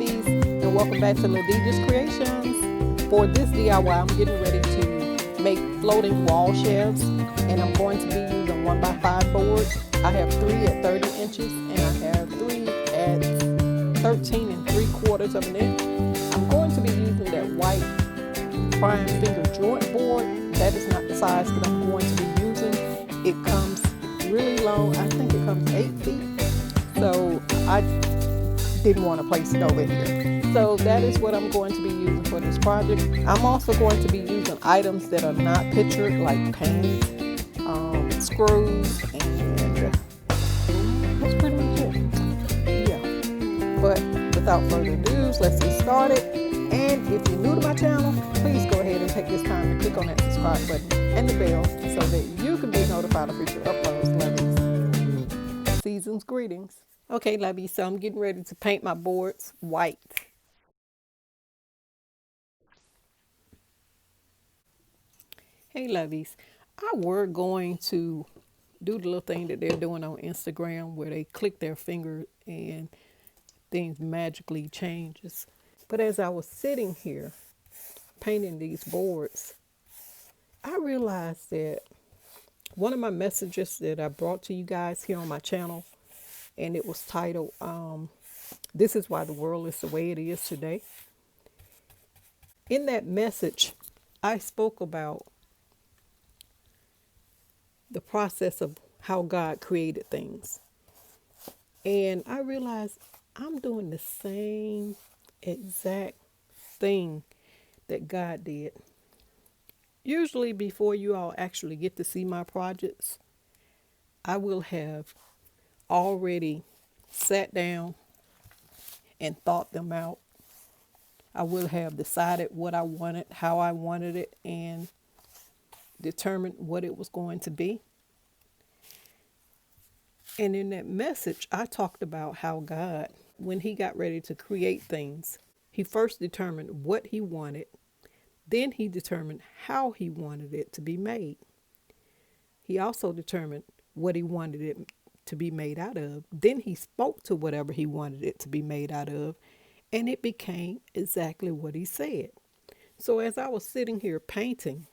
lovies, and welcome back to LadeiJah's Creations. For this DIY, I'm getting ready to make floating wall shelves, and I'm going to be using 1x5 boards. I have 3 at 30 inches, and I have 3 at 13 3/4 of an inch. I'm going to be using that white prime finger joint board. That is not the size that I'm going to be using. It comes really long. I think it comes 8 feet. So I didn't want to place it over here. So that is what I'm going to be using for this project. I'm also going to be using items that are not pictured, like pans, screws, and that's pretty much it. Yeah. But without further ado, let's get started. And if you're new to my channel, please go ahead and take this time to click on that subscribe button and the bell so that you can be notified of future uploads. Lovies. Season's greetings. Okay, lovies, so I'm getting ready to paint my boards white. Hey, lovies, I were going to do the little thing that they're doing on Instagram where they click their finger and things magically changes. But as I was sitting here painting these boards, I realized that one of my messages that I brought to you guys here on my channel, and it was titled, This is Why the World is the Way It Is Today. In that message, I spoke about the process of how God created things. And I realized I'm doing the same exact thing that God did. Usually before you all actually get to see my projects, I will have already sat down and thought them out. I will have decided what I wanted, how I wanted it, and determined what it was going to be. And in that message, I talked about how God, when he got ready to create things, he first determined what he wanted. Then he determined how he wanted it to be made. He also determined what he wanted it to be made out of. Then he spoke to whatever he wanted it to be made out of, and it became exactly what he said. So as I was sitting here painting,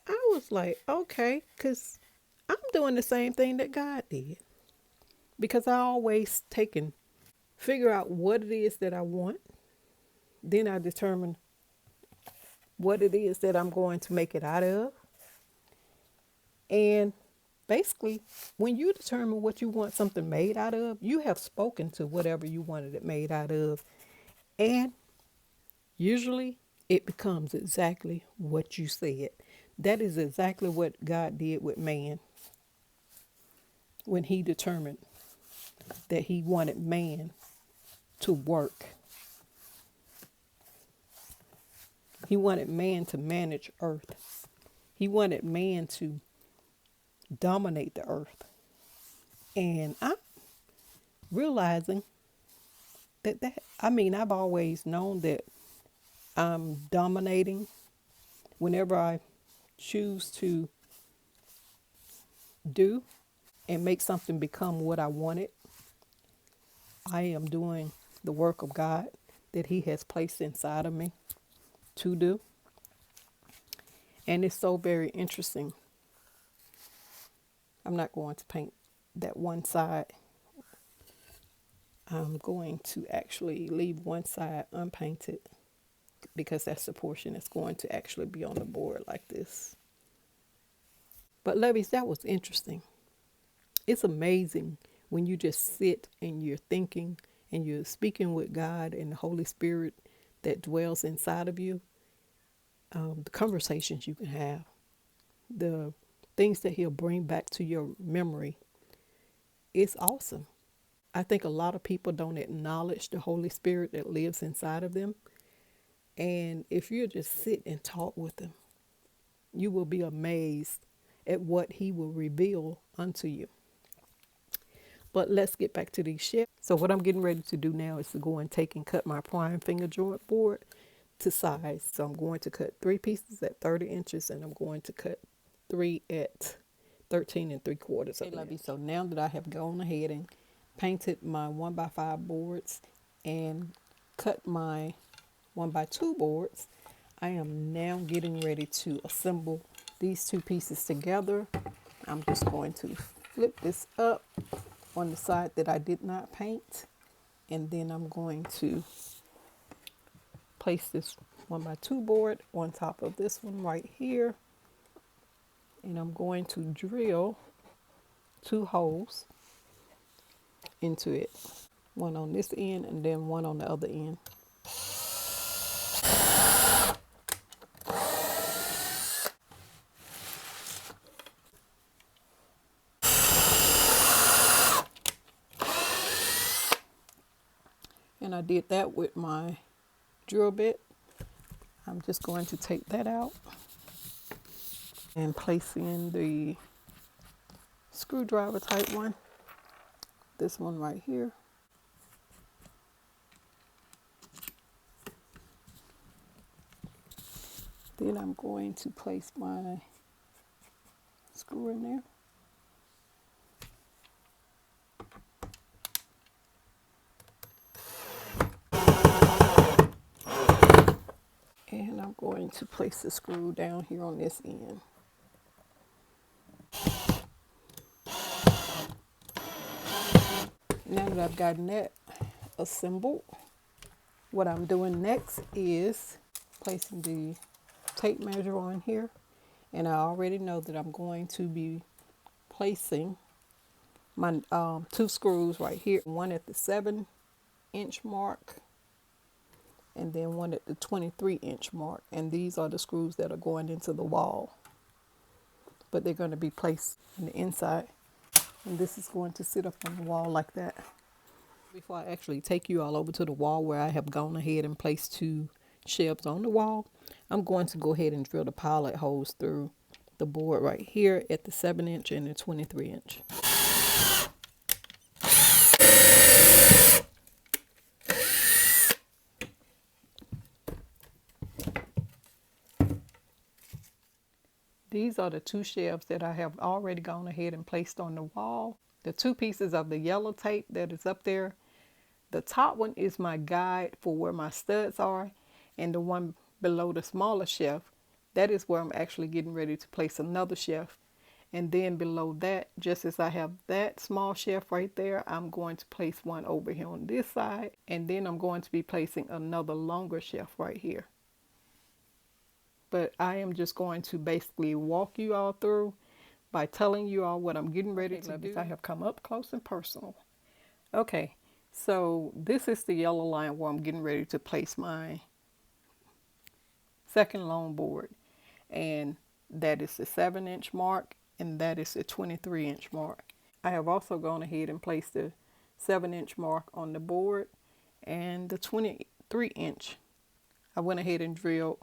I was like, okay, because I'm doing the same thing that God did. Because I always figure out what it is that I want. Then I determine what it is that I'm going to make it out of. And basically, when you determine what you want something made out of, you have spoken to whatever you wanted it made out of. And usually it becomes exactly what you said. That is exactly what God did with man when he determined that he wanted man to work. He wanted man to manage earth. He wanted man to dominate the earth. And I'm realizing I've always known that I'm dominating whenever I choose to do and make something become what I want it. I am doing the work of God that he has placed inside of me to do. And it's so very interesting. I'm not going to paint that one side. I'm going to actually leave one side unpainted because that's the portion that's going to actually be on the board like this. But lovies, that was interesting. It's amazing when you just sit and you're thinking and you're speaking with God and the Holy Spirit that dwells inside of you. The conversations you can have, the things that he'll bring back to your memory. It's awesome. I think a lot of people don't acknowledge the Holy Spirit that lives inside of them. And if you just sit and talk with him, you will be amazed at what he will reveal unto you. But let's get back to these shelves. So what I'm getting ready to do now is to go and cut my prime finger joint board to size. So I'm going to cut 3 pieces at 30 inches and I'm going to cut 3 at 13 3/4. Okay, lovey. So now that I have gone ahead and painted my 1x5 boards and cut my 1x2 boards, I am now getting ready to assemble these two pieces together. I'm just going to flip this up on the side that I did not paint, and then I'm going to place this 1x2 board on top of this one right here, and I'm going to drill 2 holes into it, one on this end and then one on the other end. And I did that with my drill bit. I'm just going to take that out and place in the screwdriver type one, this one right here. Then I'm going to place my screw in there. And I'm going to place the screw down here on this end. Now that I've gotten that assembled, what I'm doing next is placing the tape measure on here. And I already know that I'm going to be placing my 2 screws right here, one at the 7-inch mark and then one at the 23-inch mark. And these are the screws that are going into the wall, but they're going to be placed on the inside, and this is going to sit up on the wall like that. Before I actually take you all over to the wall where I have gone ahead and placed 2 shelves on the wall, I'm going to go ahead and drill the pilot holes through the board right here at the 7-inch and the 23-inch. These are the 2 shelves that I have already gone ahead and placed on the wall. The 2 pieces of the yellow tape that is up there. The top one is my guide for where my studs are, and the one below the smaller shelf, that is where I'm actually getting ready to place another shelf. And then below that, just as I have that small shelf right there, I'm going to place one over here on this side, and then I'm going to be placing another longer shelf right here. But I am just going to basically walk you all through by telling you all what I'm getting ready to do. I have come up close and personal. Okay, so this is the yellow line where I'm getting ready to place my second long board. And that is the 7-inch mark, and that is the 23-inch mark. I have also gone ahead and placed the 7-inch mark on the board and the 23-inch. I went ahead and drilled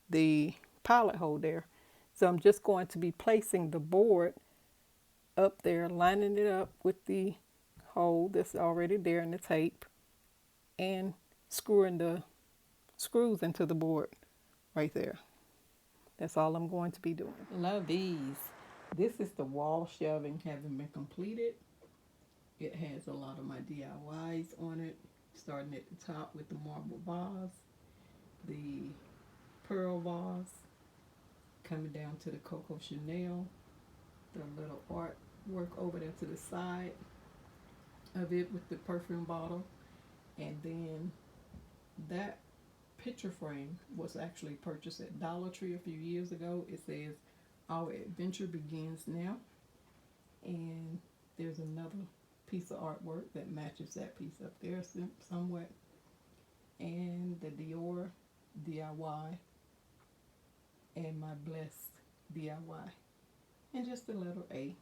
the pilot hole there. So I'm just going to be placing the board up there, lining it up with the hole that's already there in the tape, and screwing the screws into the board right there. That's all I'm going to be doing. Love these. This is the wall shelving having been completed. It has a lot of my DIYs on it, starting at the top with the marble vase, the pearl vase, coming down to the Coco Chanel, the little artwork over there to the side of it with the perfume bottle, and then that picture frame was actually purchased at Dollar Tree a few years ago. It says, "Our adventure begins now," and there's another piece of artwork that matches that piece up there somewhat, and the Dior DIY and my Blessed DIY, and just the letter A.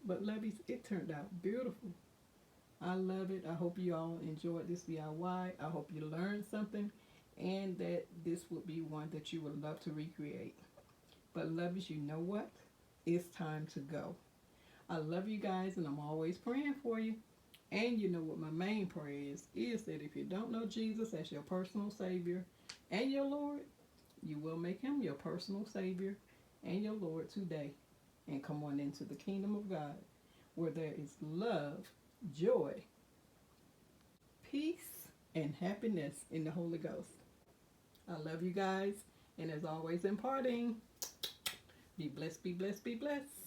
But lovies, it turned out beautiful. I love it. I hope you all enjoyed this DIY. I hope you learned something, and that this would be one that you would love to recreate. But lovies, you know what? It's time to go. I love you guys, and I'm always praying for you. And you know what my main prayer is that if you don't know Jesus as your personal Savior and your Lord, you will make him your personal Savior and your Lord today, and come on into the kingdom of God, where there is love joy, peace, and happiness in the Holy Ghost. I love you guys. And as always, in parting, be blessed, be blessed, be blessed.